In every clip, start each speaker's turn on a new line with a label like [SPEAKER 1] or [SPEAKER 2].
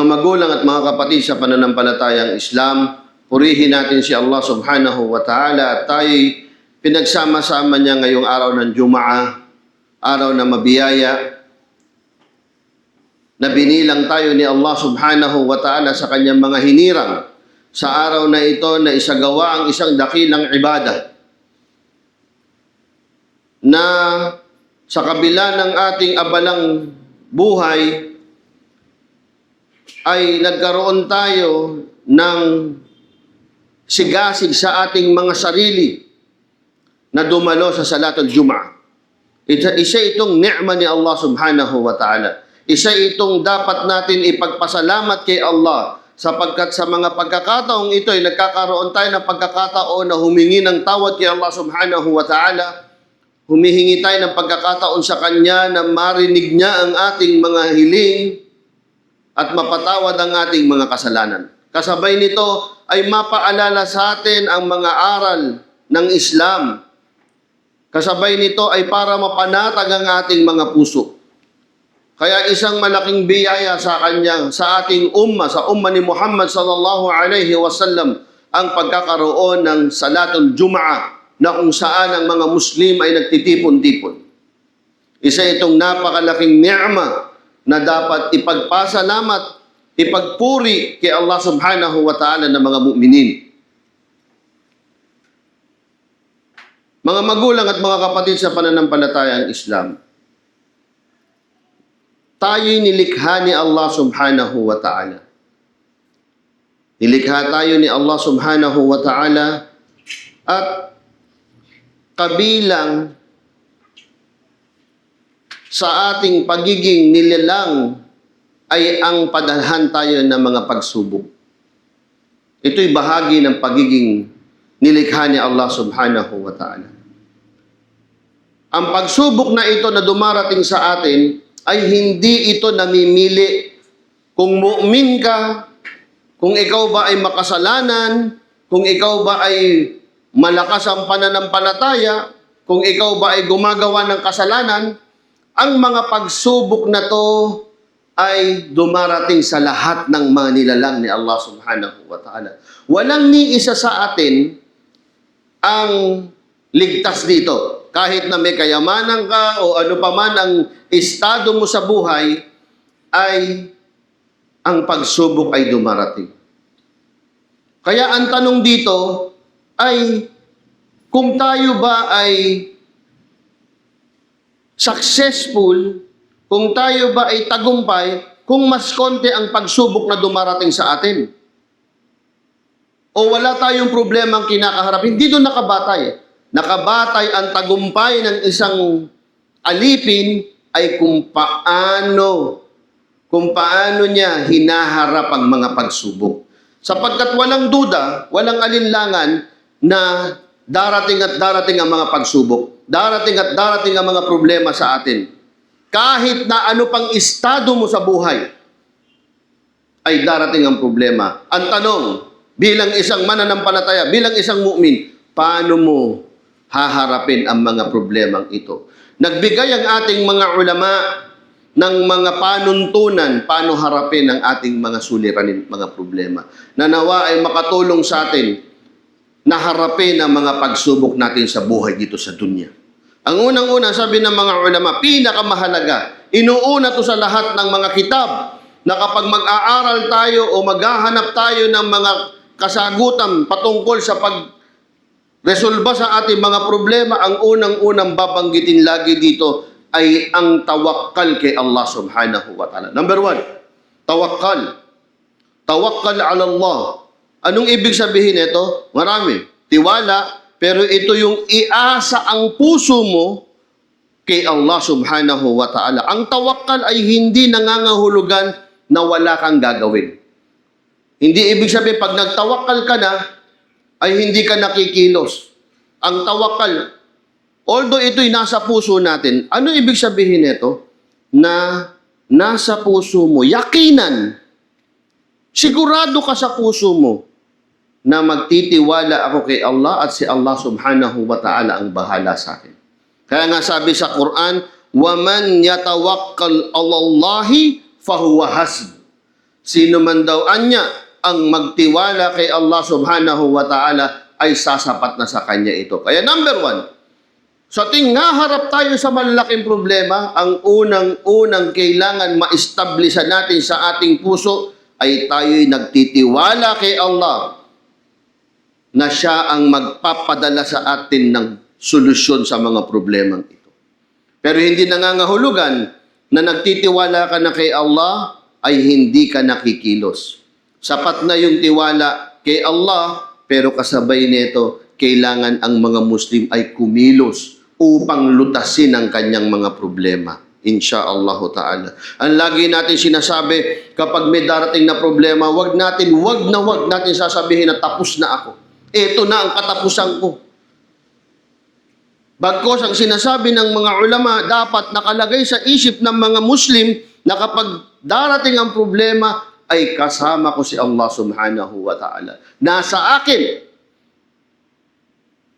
[SPEAKER 1] magulang at mga kapatid sa pananampalatayang Islam, purihin natin si Allah subhanahu wa ta'ala at tayo'y pinagsama-sama niya ngayong araw ng Jumaa, araw na mabiyaya, na binilang tayo ni Allah subhanahu wa ta'ala sa kanyang mga hinirang sa araw na ito na isagawa ang isang dakilang ibadah na sa kabila ng ating abalang buhay ay nagkaroon tayo ng sigasig sa ating mga sarili na dumalo sa Salatul Jum'ah. Isa itong ni'ma ni Allah subhanahu wa ta'ala. Isa itong dapat natin ipagpasalamat kay Allah sapagkat sa mga pagkakataong ito ay nagkakaroon tayo ng pagkakataon na humingi ng tawad kay Allah subhanahu wa ta'ala. Humihingi tayo ng pagkakataon sa Kanya na marinig niya ang ating mga hiling at mapatawad ang ating mga kasalanan. Kasabay nito ay mapaalala sa atin ang mga aral ng Islam. Kasabay nito ay para mapanatag ang ating mga puso. Kaya isang malaking biyaya sa kanya, sa ating sa umma ni Muhammad sallallahu alaihi wasallam, ang pagkakaroon ng Salatul Jum'ah na kung saan ang mga Muslim ay nagtitipon-tipon. Isa itong napakalaking ni'ma na dapat ipagpasalamat, ipagpuri kay Allah subhanahu wa ta'ala ng mga mu'minin. Mga magulang at mga kapatid sa pananampalatayang Islam, tayo'y nilikha ni Allah subhanahu wa ta'ala. Nilikha tayo ni Allah subhanahu wa ta'ala at kabilang sa ating pagiging nilalang ay ang padalhan tayo ng mga pagsubok. Ito'y bahagi ng pagiging nilikha ni Allah subhanahu wa ta'ala. Ang pagsubok na ito na dumarating sa atin ay hindi ito namimili kung mu'min ka, kung ikaw ba ay makasalanan, kung ikaw ba ay malakas ang pananampalataya, kung ikaw ba ay gumagawa ng kasalanan. Ang mga pagsubok na to ay dumarating sa lahat ng mga nilalang ni Allah subhanahu wa ta'ala. Walang ni isa sa atin ang ligtas dito. Kahit na may kayamanan ka o ano pa man ang estado mo sa buhay, ay ang pagsubok ay dumarating. Kaya ang tanong dito ay kung tayo ba ay successful, kung tayo ba ay tagumpay, kung mas konti ang pagsubok na dumarating sa atin. O wala tayong problema ang kinakaharap. Hindi doon nakabatay. Nakabatay ang tagumpay ng isang alipin ay kung paano niya hinaharap ang mga pagsubok. Sapagkat walang duda, walang alinlangan na darating at darating ang mga pagsubok. Darating at darating ang mga problema sa atin. Kahit na ano pang estado mo sa buhay, ay darating ang problema. Ang tanong, bilang isang mananampalataya, bilang isang mu'min, paano mo haharapin ang mga problemang ito? Nagbigay ang ating mga ulama ng mga panuntunan paano harapin ang ating mga suliranin, mga problema. Nanawa ay makatulong sa atin na harapin ang mga pagsubok natin sa buhay dito sa dunya. Ang unang-una, sabi ng mga ulama, pinakamahalaga, inuuna to sa lahat ng mga kitab na kapag mag-aaral tayo o maghahanap tayo ng mga kasagutan patungkol sa pagresolba sa ating mga problema, ang unang-unang babanggitin lagi dito ay ang tawakkal kay Allah subhanahu wa ta'ala. Number 1, tawakkal. Tawakkal ala Allah. Anong ibig sabihin nito? Marami. Tiwala, pero ito yung iasa ang puso mo kay Allah subhanahu wa ta'ala. Ang tawakkal ay hindi nangangahulugan na wala kang gagawin. Hindi ibig sabihin, pag nagtawakkal ka na, ay hindi ka nakikilos. Ang tawakkal, although ito'y nasa puso natin, ano ibig sabihin nito? Na nasa puso mo, yakinan, sigurado ka sa puso mo, na magtitiwala ako kay Allah at si Allah subhanahu wa ta'ala ang bahala sa akin. Kaya nga sabi sa Quran, وَمَنْ يَتَوَكَّلْ عَلَى اللَّهِ فَهُوَ حَسْبُهُ. Sino man daw anya ang magtiwala kay Allah subhanahu wa ta'ala ay sasapat na sa kanya ito. Kaya number one, sa ting harap tayo sa malalaking problema, ang unang-unang kailangan ma-establish natin sa ating puso ay tayo'y nagtitiwala kay Allah na siya ang magpapadala sa atin ng solusyon sa mga problemang ito. Pero hindi nangangahulugan na nagtitiwala ka na kay Allah ay hindi ka nakikilos. Sapat na yung tiwala kay Allah, pero kasabay nito, kailangan ang mga Muslim ay kumilos upang lutasin ang kanyang mga problema. Insha'Allah ta'ala. Ang lagi natin sinasabi, kapag may darating na problema, wag natin sasabihin na tapos na ako. Ito na ang katapusan ko. Bagkos ang sinasabi ng mga ulama, dapat nakalagay sa isip ng mga Muslim na kapag darating ang problema, ay kasama ko si Allah subhanahu wa ta'ala. Nasa akin.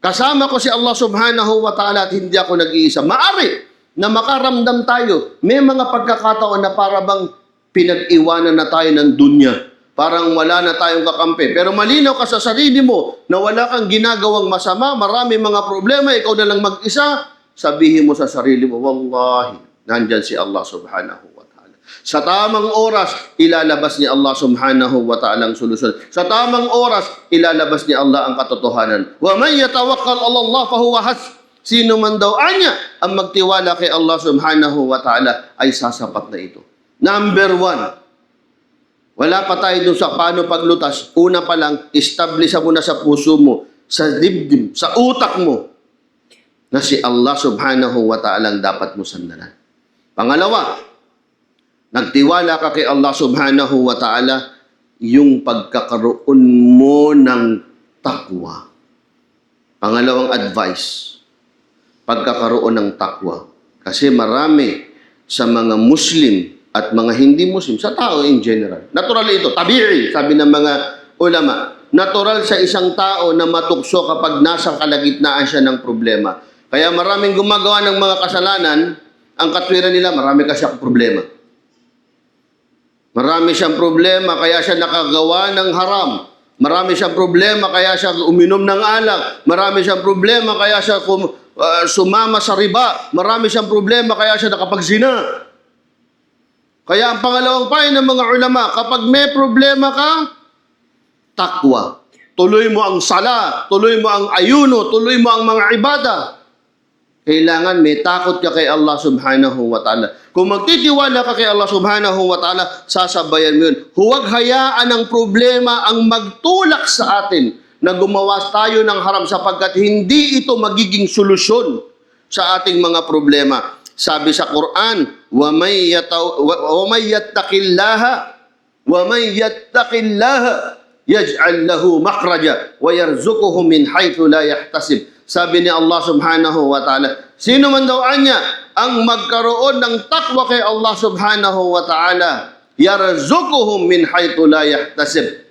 [SPEAKER 1] Kasama ko si Allah subhanahu wa ta'ala at hindi ako nag-iisa. Maari na makaramdam tayo. May mga pagkakataon na para bang pinag-iwanan na tayo ng dunya. Parang wala na tayong kakampi. Pero malinaw ka sa sarili mo na wala kang ginagawang masama, marami mga problema, ikaw na lang mag-isa, sabihin mo sa sarili mo, wallahi, nandyan si Allah subhanahu wa ta'ala. Sa tamang oras, ilalabas ni Allah subhanahu wa ta'ala ang solusyon. Sa tamang oras, ilalabas ni Allah ang katotohanan. Wa man yatawakkal 'ala Allah fa huwa hasbuh. Sino man daw anya ang magtiwala kay Allah subhanahu wa ta'ala ay sasapat na ito. Number one, wala pa tayo dun sa paano paglutas. Una pa lang, establish mo na sa puso mo, sa dibdib, sa utak mo, na si Allah subhanahu wa ta'ala ang dapat mo sandalan. Pangalawa, nagtiwala ka kay Allah subhanahu wa ta'ala, yung pagkakaroon mo ng takwa. Pangalawang advice, pagkakaroon ng takwa. Kasi marami sa mga Muslim at mga hindi Muslim, sa tao in general. Natural ito, tabi'i, sabi ng mga ulama. Natural sa isang tao na matukso kapag nasa kalagitnaan siya ng problema. Kaya maraming gumagawa ng mga kasalanan, ang katwiran nila, marami kasi siyang problema. Marami siyang problema, kaya siya nakagawa ng haram. Marami siyang problema, kaya siya uminom ng alak. Marami siyang problema, kaya siya sumama sa riba. Marami siyang problema, kaya siya nakapagsina. Kaya ang pangalawang payo ng mga ulama, kapag may problema ka, takwa. Tuloy mo ang sala, tuloy mo ang ayuno, tuloy mo ang mga ibada. Kailangan may takot ka kay Allah subhanahu wa ta'ala. Kung magtitiwala ka kay Allah subhanahu wa ta'ala, sasabayan mo yun. Huwag hayaan ang problema ang magtulak sa atin na gumawa tayo ng haram sapagkat hindi ito magiging solusyon sa ating mga problema. Sabi sa Quran, wa may yattaqillaha yaj'al lahu makhraja wa yarzuquhu min haythu la yahtasib. Sabi ni Allah subhanahu wa ta'ala, sino man daw anya ang magkaroon ng takwa kay Allah subhanahu wa ta'ala, yarzuquhu min haythu la yahtasib.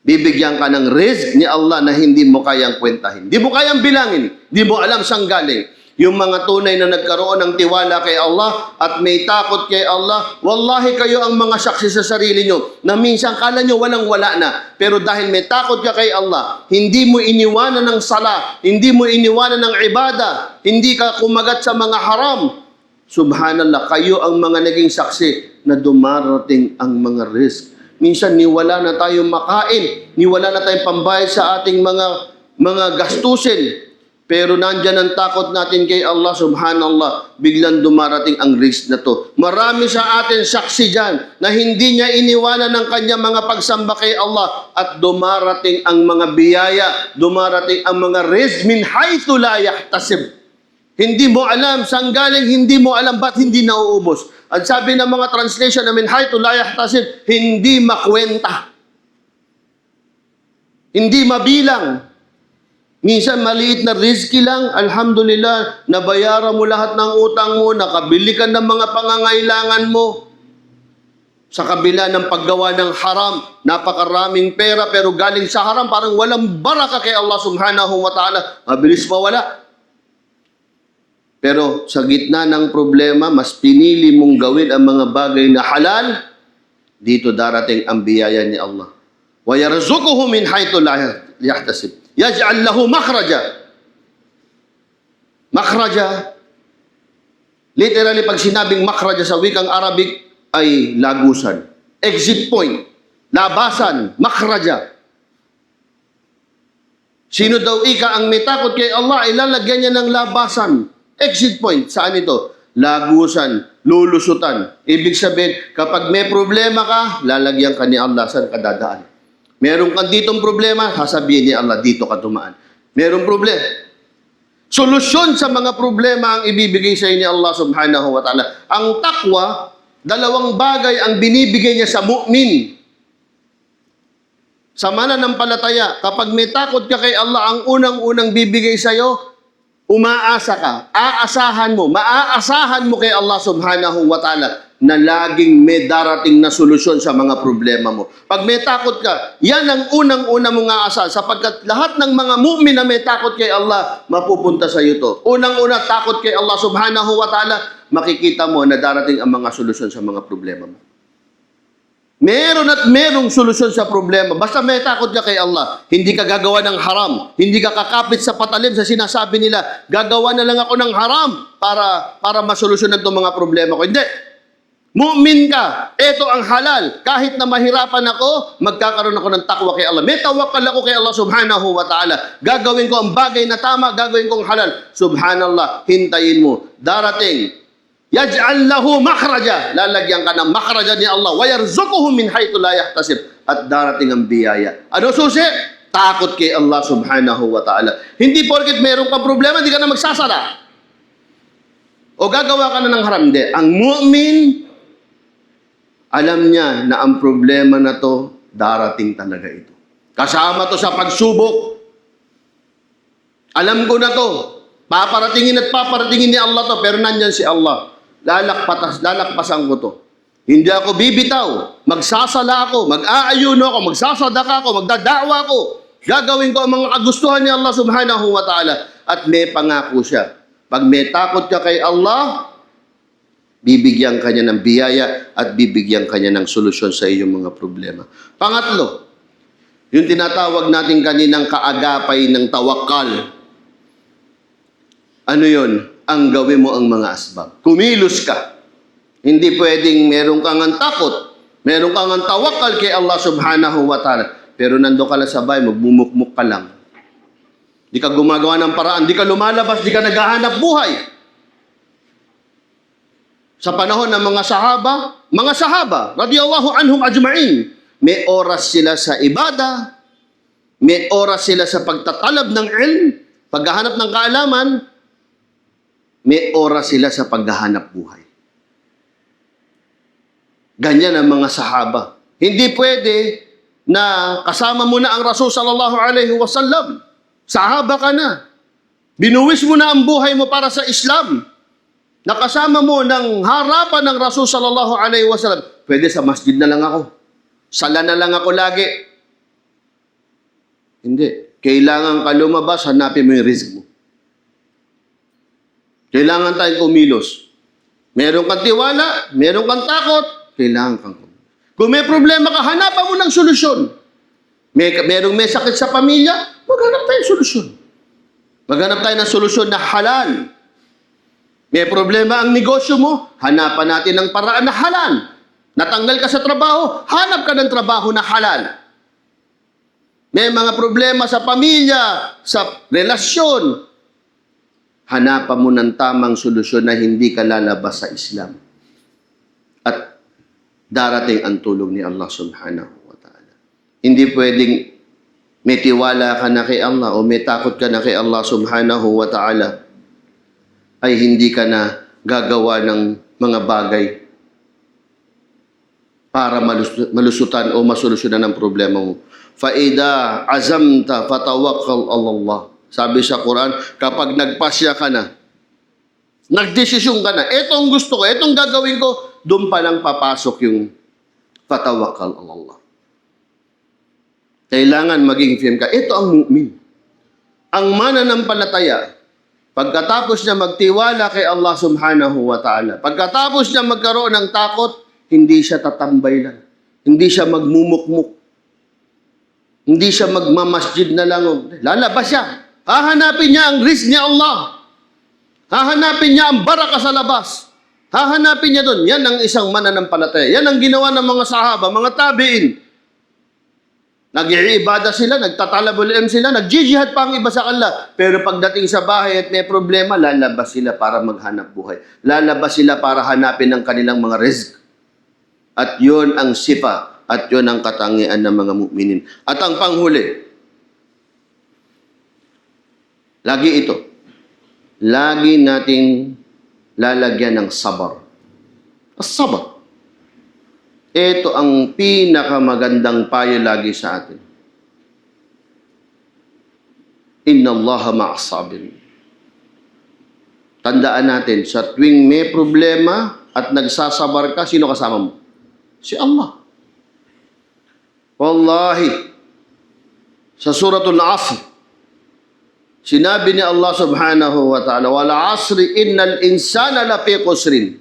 [SPEAKER 1] Bibigyan ka ng rizq ni Allah na hindi mo kayang kwentahin. Hindi mo kayang bilangin. Hindi mo alam saan galing. Yung mga tunay na nagkaroon ng tiwala kay Allah at may takot kay Allah, wallahi kayo ang mga saksi sa sarili nyo na minsan kala nyo walang-wala na. Pero dahil may takot ka kay Allah, hindi mo iniwanan ng sala, hindi mo iniwanan ng ibada, hindi ka kumagat sa mga haram. Subhanallah, kayo ang mga naging saksi na dumarating ang mga risk. Minsan niwala na tayong makain, niwala na tayong pambayad sa ating mga gastusin. Pero nandyan ang takot natin kay Allah, subhanallah, biglang dumarating ang risk na to. Marami sa atin saksi dyan na hindi niya iniwanan ng kanya mga pagsamba kay Allah at dumarating ang mga biyaya, dumarating ang mga risk min haythu la yahtasib. Hindi mo alam saan galing, hindi mo alam ba't hindi nauubos. At sabi ng mga translation na min haythu la yahtasib, hindi makwenta. Hindi mabilang. Minsan maliit na rizki lang, alhamdulillah, nabayaran mo lahat ng utang mo, nakabili ka ng mga pangangailangan mo. Sa kabila ng paggawa ng haram, napakaraming pera pero galing sa haram, parang walang baraka kay Allah subhanahu wa ta'ala. Mabilis mawala. Pero sa gitna ng problema, mas pinili mong gawin ang mga bagay na halal dito darating ang biyaya ni Allah. Wa yarzuquhu min haythu la yahtasib. Yaj'al lahu makhraja. Makhraja, literally pag sinabing makhraja sa wikang Arabic ay lagusan. Exit point, labasan, makhraja. Sino daw ika ang may takot kay Allah, ilalagyan niya ng labasan. Exit point, saan ito? Lagusan, lulusutan. Ibig sabihin, kapag may problema ka, lalagyan ka ni Allah, saan ka dadaan? Meron kang ditong problema, sasabihin ni Allah, dito ka tumaan. Meron problema. Solusyon sa mga problema ang ibibigay sa ni Allah subhanahu wa ta'ala. Ang takwa, dalawang bagay ang binibigay niya sa mu'min. Sa mananampalataya, kapag may takot ka kay Allah, ang unang-unang bibigay sa'yo, umaasa ka, aasahan mo, maaasahan mo kay Allah subhanahu wa ta'ala na laging may darating na solusyon sa mga problema mo. Pag may takot ka, yan ang unang-una mong aasahan sapagkat lahat ng mga mu'min na may takot kay Allah, mapupunta sa iyo to. Unang-una, takot kay Allah subhanahu wa ta'ala, makikita mo na darating ang mga solusyon sa mga problema mo. Meron at merong solusyon sa problema. Basta may takot ka kay Allah, hindi ka gagawa ng haram, hindi ka kakapit sa patalim sa sinasabi nila, gagawa na lang ako ng haram para masolusyonan itong mga problema ko. Hindi. Mu'min ka. Ito ang halal. Kahit na mahirapan ako, magkakaroon ako ng takwa kay Allah. May tawakkal ako kay Allah subhanahu wa ta'ala. Gagawin ko ang bagay na tama, gagawin kong halal. Subhanallah, hintayin mo. Darating. Yaj'al lahu makhraja. Lalagyan ka ng makhraja ni Allah. Wa yarzuquhu min haythu la yahtasib. At darating ang biyaya. Ano susi? Takot kay Allah subhanahu wa ta'ala. Hindi porket meron kang problema, hindi ka na magsasala. O gagawa ka na ng haram. Hindi. Ang mu'min, alam niya na ang problema na to, darating talaga ito. Kasama to sa pagsubok. Alam ko na to. Paparatingin at paparatingin ni Allah to, pero nandyan si Allah. Lalakpasan ko to. Hindi ako bibitaw. Magsasala ako, mag-aayuno ako, magsasadaka ako, magdadawa ako. Gagawin ko ang mga kagustuhan ni Allah subhanahu wa ta'ala. At may pangako siya. Pag may takot ka kay Allah, bibigyan ka niya ng biyaya at bibigyan ka niya ng solusyon sa iyong mga problema. Pangatlo, yung tinatawag natin kaninang kaagapay ng tawakkal. Ano yun? Ang gawin mo ang mga asbab. Kumilos ka. Hindi pwedeng meron kang ang takot, meron kang ang tawakkal kay Allah subhanahu wa ta'ala. Pero nando ka lang sa bahay, magbumukmuk ka lang. Di ka gumagawa ng paraan, di ka lumalabas, di ka naghahanap buhay. Sa panahon ng mga sahaba, radiyallahu anhum ajma'in, may oras sila sa ibada, may oras sila sa pagtatalab ng ilm, paghahanap ng kaalaman, may oras sila sa paghahanap buhay. Ganyan ang mga sahaba. Hindi pwede na kasama mo na ang Rasul sallallahu alaihi wasallam. Sahaba ka na. Binuwis mo na ang buhay mo para sa Islam. Nakasama mo ng harapan ng Rasul sallallahu alaihi wasallam. Pwede sa masjid na lang ako. Sala na lang ako lagi. Hindi. Kailangan ka lumabas, hanapin mo yung rizq mo. Kailangan tayong kumilos. Meron kang tiwala, meron kang takot, kailangan kang kumilos. Kung may problema ka, hanapan mo ng solusyon. Merong may sakit sa pamilya, maghanap tayo ng solusyon. Maghanap tayo ng solusyon na halal. May problema ang negosyo mo, hanapan natin ng paraan na halal. Natanggal ka sa trabaho, hanap ka ng trabaho na halal. May mga problema sa pamilya, sa relasyon, hanapan mo ng tamang solusyon na hindi ka lalabas sa Islam. At darating ang tulong ni Allah subhanahu wa ta'ala. Hindi pwedeng may tiwala ka na kay Allah o may takot ka na kay Allah subhanahu wa ta'ala ay hindi ka na gagawa ng mga bagay para malusutan o masolusyonan ang problema mo. Faida azamta fatawakkal Allah. Sabi sa Quran, kapag nagpasya ka na, nagdesisyon ka na, etong gusto ko, etong gagawin ko, doon pa lang papasok yung fatawakkal Allah. Kailangan maging firm ka. Ito ang mu'min. Ang mananampalataya, pagkatapos niya magtiwala kay Allah subhanahu wa ta'ala, pagkatapos niya magkaroon ng takot, hindi siya tatambay lang. Hindi siya magmumukmuk. Hindi siya magmamasjid na lang. Lalabas siya. Hahanapin niya ang rizq ni Allah. Hahanapin niya ang baraka sa labas. Hahanapin niya doon. Yan ang isang mananampalataya. Yan ang ginawa ng mga sahaba, mga tabi'in. Nag-iibada sila, nagtatalabul ilm sila, nag-jihad pa ang iba sa kanila. Pero pagdating sa bahay at may problema, lalabas sila para maghanap buhay. Lalabas sila para hanapin ang kanilang mga rizq. At yun ang sifa, at yun ang katangian ng mga mu'minin. At ang panghuli, lagi ito, lagi nating lalagyan ng sabar. As-sabar. Ito ang pinakamagandang payo lagi sa atin. Inna Allaha ma'as sabirin. Tandaan natin, sa tuwing may problema at nagsasabar ka, sino kasama mo? Si Allah. Wallahi, sa suratul Asr, sinabi ni Allah subhanahu wa ta'ala, wal asri innal insana lafi khusrin.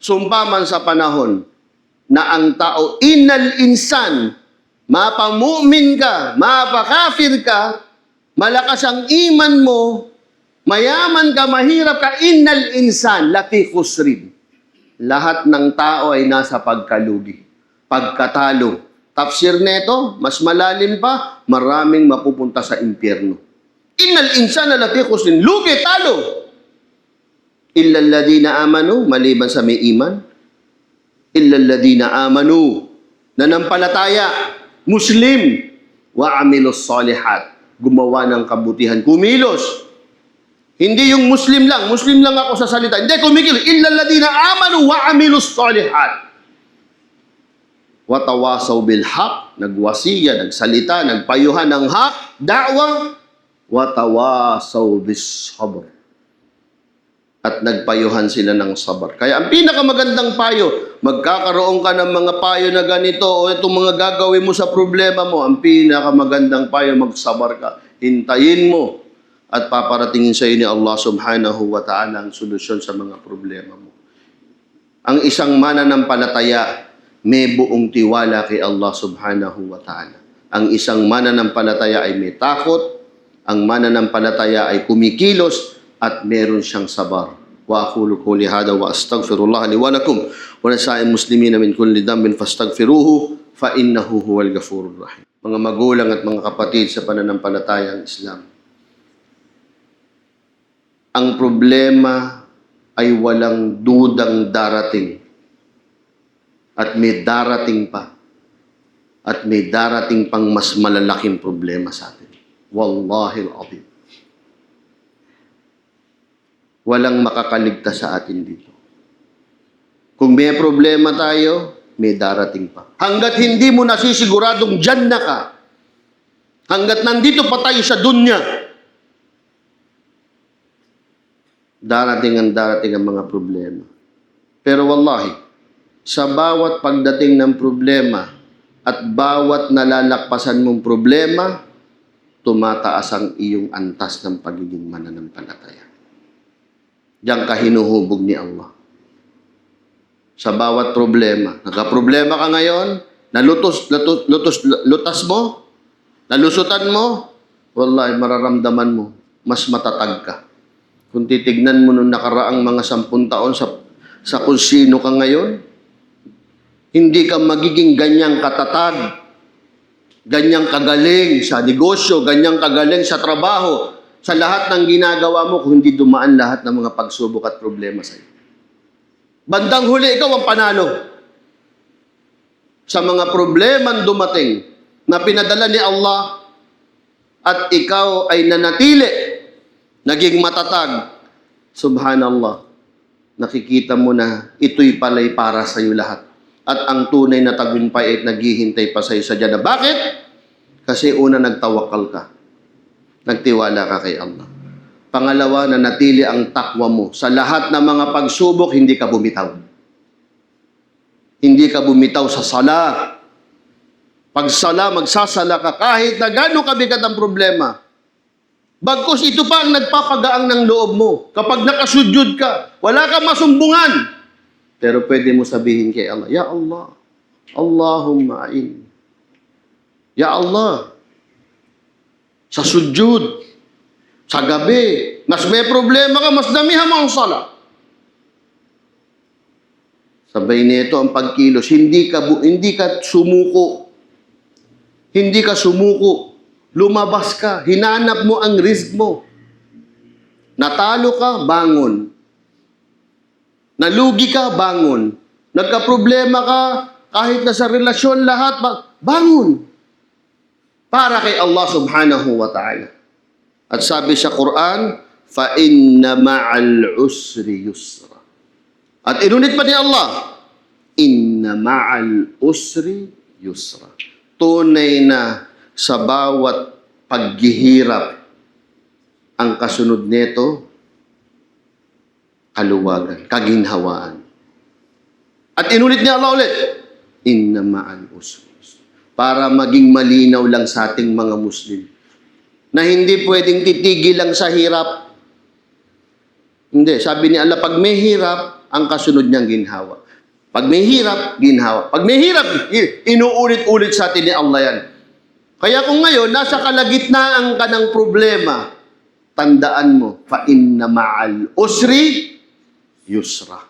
[SPEAKER 1] Sumpa man sa panahon na ang tao, innal insan, mapamu'min ka, mapakafir ka, malakas ang iman mo, mayaman ka, mahirap ka, innal insan lafi khusrin. Lahat ng tao ay nasa pagkalugi, pagkatalo. Tafsir neto, mas malalim pa, maraming mapupunta sa impyerno. Innal insana lafi khusrin, lugi, talo. Illa alladhina amanu, maliban sa may iman. Illa alladhina amanu, nanampalataya, Muslim, wa amilus salihat, gumawa ng kabutihan, kumilos. Hindi yung Muslim lang ako sa salita. Hindi, kumikilos. Illa alladhina amanu wa amilus salihat. Wa tawasaw bil haq, nagwasiya, nagsalita, nagpayuhan ng haq, da'wa, wa tawasaw bis sabr. At nagpayuhan sila ng sabar. Kaya ang pinakamagandang payo, magkakaroon ka ng mga payo na ganito o itong mga gagawin mo sa problema mo, ang pinakamagandang payo, magsabar ka. Hintayin mo at paparatingin sa iyo ni Allah subhanahu wa ta'ala ang solusyon sa mga problema mo. Ang isang mananampalataya, may buong tiwala kay Allah subhanahu wa ta'ala. Ang isang mananampalataya ay may takot, ang mananampalataya ay kumikilos, at meron siyang sabar. Wa aqulu qawli hada wa astaghfirullah li wa lakum wa lisa'il muslimina min kulli dhanbin fastaghfiruhu fa innahu huwal ghafurur rahim. Mga magulang at mga kapatid sa pananampalatayang Islam, ang problema ay walang dudang darating. At may darating pa. At may darating pang mas malalaking problema sa atin. Wallahi al-azim. Walang makakaligtas sa atin dito. Kung may problema tayo, may darating pa. Hanggat hindi mo nasisiguradong dyan na ka, hanggat nandito pa tayo sa dunya, darating ang mga problema. Pero wallahi, sa bawat pagdating ng problema at bawat nalalakpasan mong problema, tumataas ang iyong antas ng pagiging mananampalataya. Diyan ka hinuhubog ni Allah. Sa bawat problema. Nagka-problema ka ngayon, lutas mo, nalusutan mo, wallahi mararamdaman mo, mas matatag ka. Kung titignan mo nung nakaraang mga 10 taon sa kung sino ka ngayon, hindi ka magiging ganyang katatag, ganyang kagaling sa negosyo, ganyang kagaling sa trabaho, sa lahat ng ginagawa mo kung hindi dumaan lahat ng mga pagsubok at problema sa iyo. Bandang huli, ikaw ang panalo sa mga problemang dumating na pinadala ni Allah at ikaw ay nanatili, naging matatag. Subhanallah, nakikita mo na ito'y pala'y para sa iyo lahat. At ang tunay na tagumpay ay naghihintay pa sa iyo sa Jannah. Bakit? Kasi una, nagtawakal ka. Nagtiwala ka kay Allah. Pangalawa, nanatili ang takwa mo. Sa lahat ng mga pagsubok, hindi ka bumitaw. Hindi ka bumitaw sa sala. Pag sala, magsasala ka kahit na gano'ng kabigat ang problema. Bagkus ito pa ang nagpapagaang ng loob mo. Kapag nakasudyod ka, wala kang masumbungan. Pero pwede mo sabihin kay Allah, Ya Allah, Allahumma a'in. Ya Allah, sa sujud, sa gabi, mas may problema ka, mas damihan mo ang sala. Sabay nito ang pagkilos, hindi ka sumuko. Hindi ka sumuko. Lumabas ka, hinanap mo ang risk mo. Natalo ka, bangon. Nalugi ka, bangon. Nagka-problema ka, kahit na sa relasyon, lahat, bangon. Para kay Allah subhanahu wa ta'ala. At sabi sa Quran, فَإِنَّ مَعَ الْعُسْرِ يُسْرًا. At inunit pa ni Allah, Inna ma'al usri yusra. Tunay na sa bawat paghihirap, ang kasunod nito, kaluwagan, kaginhawaan. At inulit ni Allah ulit, Inna ma'al usri yusra. Para maging malinaw lang sa ating mga Muslim, na hindi pwedeng titigil lang sa hirap. Hindi. Sabi ni Allah, pag may hirap, ang kasunod niyang ginhawa. Pag may hirap, ginhawa. Pag may hirap, inuulit-ulit sa atin ni Allah yan. Kaya kung ngayon, nasa kalagitnaan ka ng problema, tandaan mo, فَإِنَّ مَعَ الْأُسْرِ يُسْرًا.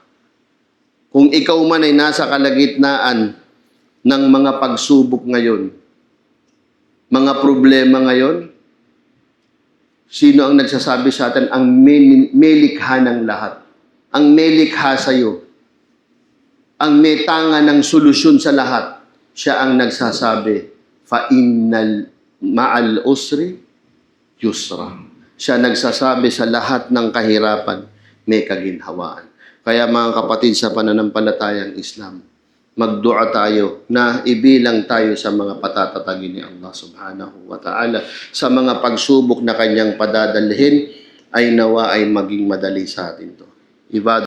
[SPEAKER 1] Kung ikaw man ay nasa kalagitnaan ng mga pagsubok ngayon, mga problema ngayon, sino ang nagsasabi sa atin? Ang may likha ng lahat. Ang may likha sa iyo. Ang may tanga ng solusyon sa lahat. Siya ang nagsasabi, فَإِنَّ مَعَ الْأُسْرِ يُسْرًا. Siya nagsasabi sa lahat ng kahirapan, may kaginhawaan. Kaya mga kapatid sa pananampalatayang Islam, magdua tayo na ibilang tayo sa mga patatatagin ni Allah subhanahu wa ta'ala. Sa mga pagsubok na kanyang padadalhin, ay nawa ay maging madali sa atin to.